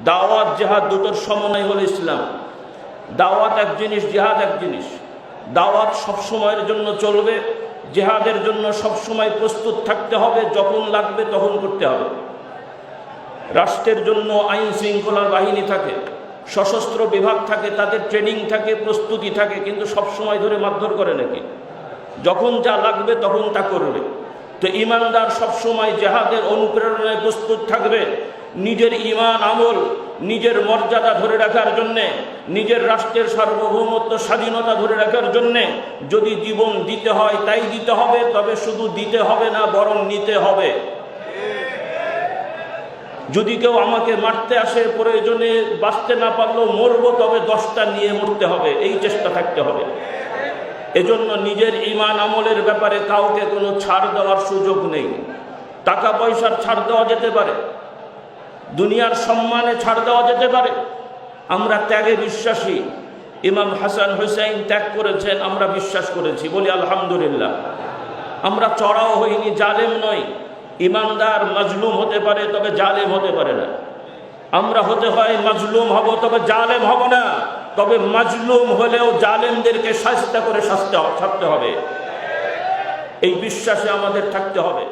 দাওয়াত জিহাদ দুটোর সমন্বয় হলো ইসলাম। দাওয়াত এক জিনিস, জিহাদ এক জিনিস। দাওয়াত সব সময়ের জন্য চলবে, জিহাদের জন্য সব সময় প্রস্তুত থাকতে হবে, যখন লাগবে তখন করতে হবে। রাষ্ট্রের জন্য আইন শৃঙ্খলা বাহিনী থাকে, সশস্ত্র বিভাগ থাকে, তাদের ট্রেনিং থাকে, প্রস্তুতি থাকে, কিন্তু সব সময় ধরে মারধর করে নাকি? যখন যা লাগবে তখন তা করবে। তো ইমানদার সবসময় জিহাদের অনুপ্রেরণায় প্রস্তুত থাকবে, নিজের ঈমান আমল, নিজের মর্যাদা ধরে রাখার জন্যে, নিজের রাষ্ট্রের সার্বভৌমত্ব স্বাধীনতা ধরে রাখার জন্যে যদি জীবন দিতে হয় তাই দিতে হবে, তবে শুধু দিতে হবে না, বরং নিতে হবে। যদি কেউ আমাকে মারতে আসে, প্রয়োজনে বাঁচতে না পারলেও মরবো, তবে 10টা নিয়ে মরতে হবে, এই চেষ্টা থাকতে হবে। এজন্য নিজের ঈমান আমলের ব্যাপারে কাউকে কোনো ছাড় দেওয়ার সুযোগ নেই। টাকা পয়সার ছাড় দেওয়া যেতে পারে, দুনিয়ার সম্মানে ছাড় দেওয়া যেতে পারে। আমরা ত্যাগে বিশ্বাসী। ইমাম হাসান হুসাইন ত্যাগ করেছেন, আমরা বিশ্বাস করেছি, বলি আলহামদুলিল্লাহ। আমরা চড়াও হইনি, জালেম নই। ইমানদার মাজলুম হতে পারে, তবে জালেম হতে পারে না। আমরা হতে হয় মাজলুম হব, তবে জালেম হব না। তবে মাজলুম হলেও জালেমদেরকে শাস্তি করে ছাড়তে হবে, এই বিশ্বাসে আমাদের থাকতে হবে।